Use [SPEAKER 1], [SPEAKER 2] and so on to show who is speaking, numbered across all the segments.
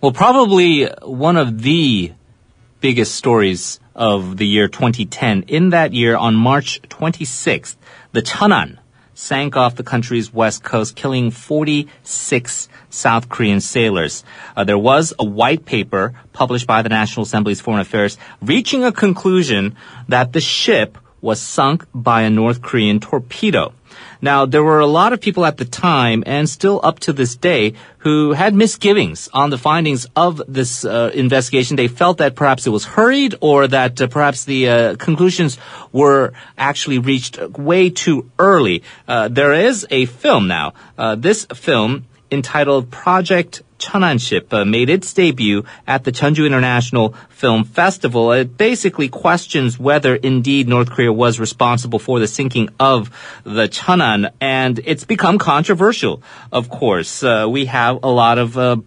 [SPEAKER 1] Well, probably one of the biggest stories of the year 2010. In that year, on March 26th, the Cheonan sank off the country's west coast, killing 46 South Korean sailors. There was a white paper published by the National Assembly's Foreign Affairs reaching a conclusion that the ship was sunk by a North Korean torpedo. Now, there were a lot of people at the time, and still up to this day, who had misgivings on the findings of this investigation. They felt that perhaps it was hurried, or that perhaps the conclusions were actually reached way too early. There is a film now. This film, entitled Project Cheonan Ship, made its debut at the Jeonju International Film Festival. It basically questions whether indeed North Korea was responsible for the sinking of the Cheonan, and it's become controversial, of course. We have a lot of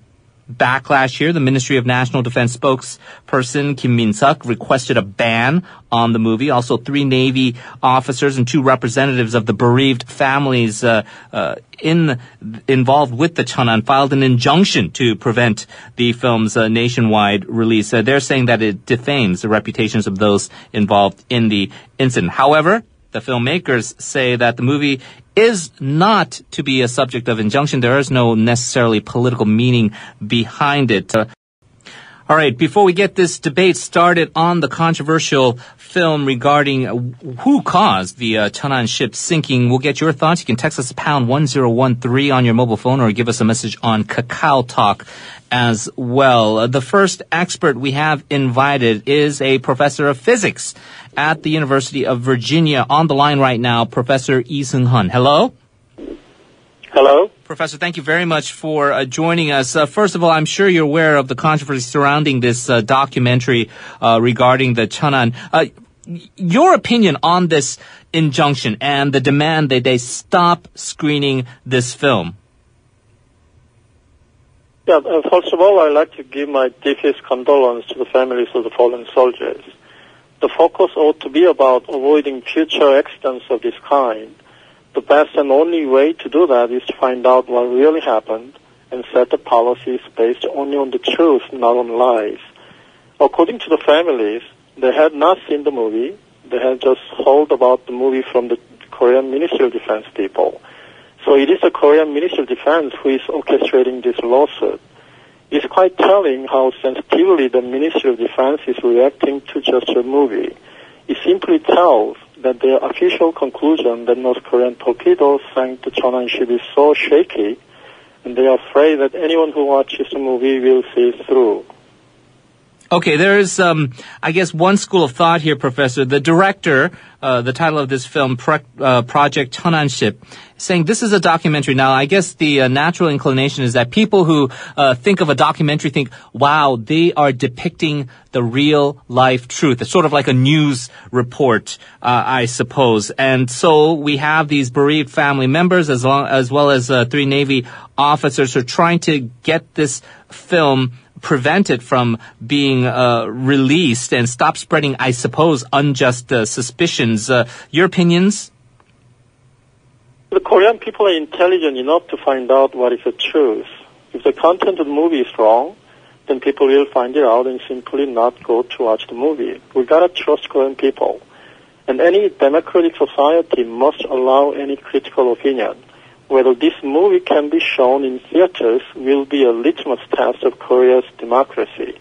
[SPEAKER 1] backlash here. The Ministry of National Defense spokesperson Kim Min-suk requested a ban on the movie. Also, 3 Navy officers and 2 representatives of the bereaved families involved with the Cheonan filed an injunction to prevent the film's nationwide release. They're saying that it defames the reputations of those involved in the incident. However, the filmmakers say that the movie is not to be a subject of injunction. There is no necessarily political meaning behind it. All right, before we get this debate started on the controversial film regarding who caused the Cheonan ship sinking, we'll get your thoughts. You can text us pound 1013 on your mobile phone, or give us a message on Kakao Talk as well. The first expert we have invited is a professor of physics at the University of Virginia. On the line right now, Professor Seung-Hun. Hello?
[SPEAKER 2] Hello?
[SPEAKER 1] Professor, thank you very much for joining us. First of all, I'm sure you're aware of the controversy surrounding this documentary regarding the Cheonan. Your opinion on this injunction and the demand that they stop screening this film?
[SPEAKER 2] Yeah, first of all, I'd like to give my deepest condolence to the families of the fallen soldiers. The focus ought to be about avoiding future accidents of this kind. The best and only way to do that is to find out what really happened and set the policies based only on the truth, not on lies. According to the families, they had not seen the movie. They had just heard about the movie from the Korean Ministry of Defense people. So it is the Korean Ministry of Defense who is orchestrating this lawsuit. It's quite telling how sensitively the Ministry of Defense is reacting to just a movie. It simply tells that their official conclusion that North Korean torpedoes sank the Cheonan ship is so shaky, and they are afraid that anyone who watches the movie will see it through.
[SPEAKER 1] Okay, there is, I guess, one school of thought here, Professor. The director, the title of this film, Project Cheonan Ship, saying this is a documentary. Now, I guess the natural inclination is that people who think of a documentary think, wow, they are depicting the real life truth. It's sort of like a news report, I suppose. And so we have these bereaved family members as well as 3 Navy officers who are trying to get this film prevented from being released and stop spreading, I suppose, unjust suspicions. Your opinions?
[SPEAKER 2] The Korean people are intelligent enough to find out what is the truth. If the content of the movie is wrong, then people will find it out and simply not go to watch the movie. We gotta trust Korean people. And any democratic society must allow any critical opinion. Whether this movie can be shown in theaters will be a litmus test of Korea's democracy.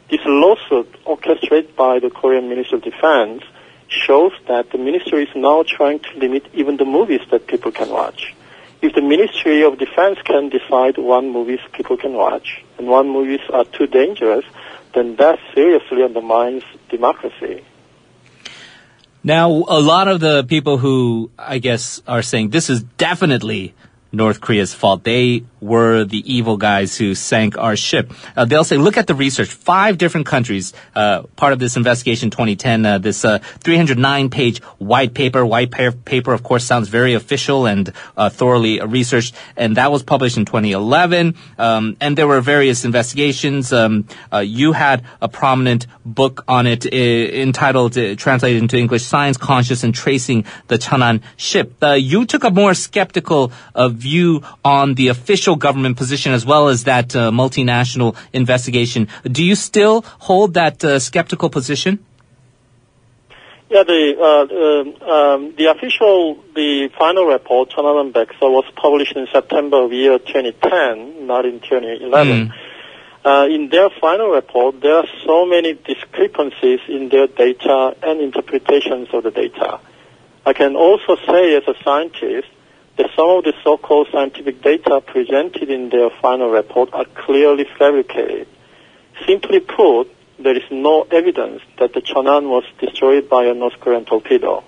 [SPEAKER 2] This lawsuit, orchestrated by the Korean Ministry of Defense, shows that the ministry is now trying to limit even the movies that people can watch. If the Ministry of Defense can decide what movies people can watch and what movies are too dangerous, then that seriously undermines democracy.
[SPEAKER 1] Now, a lot of the people who, I guess, are saying this is definitely North Korea's fault. They were the evil guys who sank our ship. They'll say, look at the research. 5 different countries, part of this investigation 2010, this 309-page white paper. White paper, of course, sounds very official and thoroughly researched. And that was published in 2011. And there were various investigations. You had a prominent book on it entitled, translated into English, Science, Conscious, and Tracing the Cheonan Ship. You took a more skeptical view on the official government position as well as that multinational investigation. Do you still hold that skeptical position?
[SPEAKER 2] Yeah, the final report, Cheonan and Baekse, was published in September of year 2010, not in 2011. In their final report, there are so many discrepancies in their data and interpretations of the data. I can also say as a scientist that some of the so-called scientific data presented in their final report are clearly fabricated. Simply put, there is no evidence that the Cheonan was destroyed by a North Korean torpedo.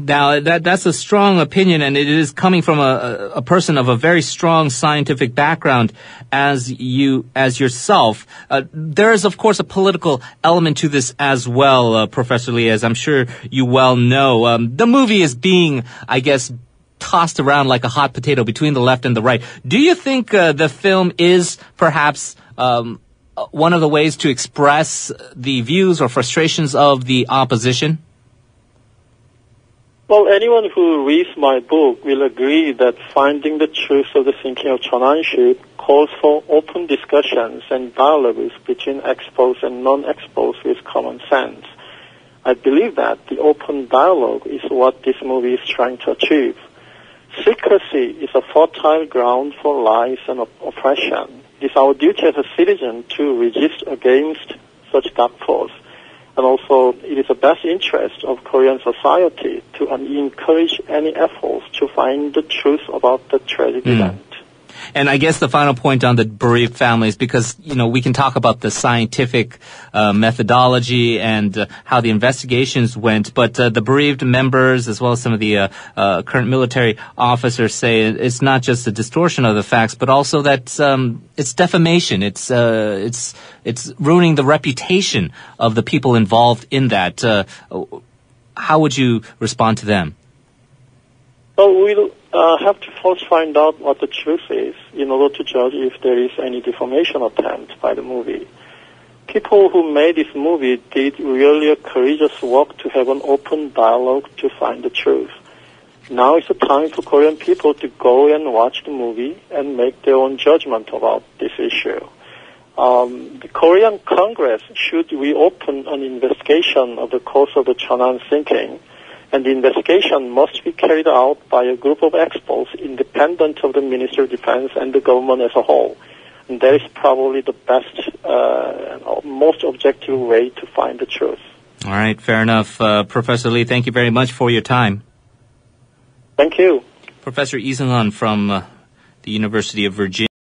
[SPEAKER 1] Now, that's a strong opinion, and it is coming from a person of a very strong scientific background as yourself. There is, of course, a political element to this as well, Professor Lee, as I'm sure you well know. The movie is being, I guess, tossed around like a hot potato between the left and the right. Do you think the film is perhaps one of the ways to express the views or frustrations of the opposition?
[SPEAKER 2] Well, anyone who reads my book will agree that finding the truth of the sinking of Cheonan ship calls for open discussions and dialogues between experts and non-experts with common sense. I believe that the open dialogue is what this movie is trying to achieve. Secrecy is a fertile ground for lies and oppression. It is our duty as a citizen to resist against such dark force. And also, it is the best interest of Korean society to encourage any efforts to find the truth about the tragic event.
[SPEAKER 1] And I guess the final point on the bereaved families, because, we can talk about the scientific methodology and how the investigations went, but the bereaved members, as well as some of the current military officers, say it's not just a distortion of the facts, but also that it's defamation. It's ruining the reputation of the people involved in that. How would you respond to them?
[SPEAKER 2] Well, we'll have to first find out what the truth is in order to judge if there is any defamation attempt by the movie. People who made this movie did really a courageous work to have an open dialogue to find the truth. Now is the time for Korean people to go and watch the movie and make their own judgment about this issue. The Korean Congress should reopen an investigation of the cause of the Cheonan sinking, and the investigation must be carried out by a group of experts independent of the Ministry of Defense and the government as a whole. And that is probably the best, most objective way to find the truth.
[SPEAKER 1] All right, fair enough. Professor Lee, thank you very much for your time.
[SPEAKER 2] Thank you.
[SPEAKER 1] Professor Seung-Hun from the University of Virginia.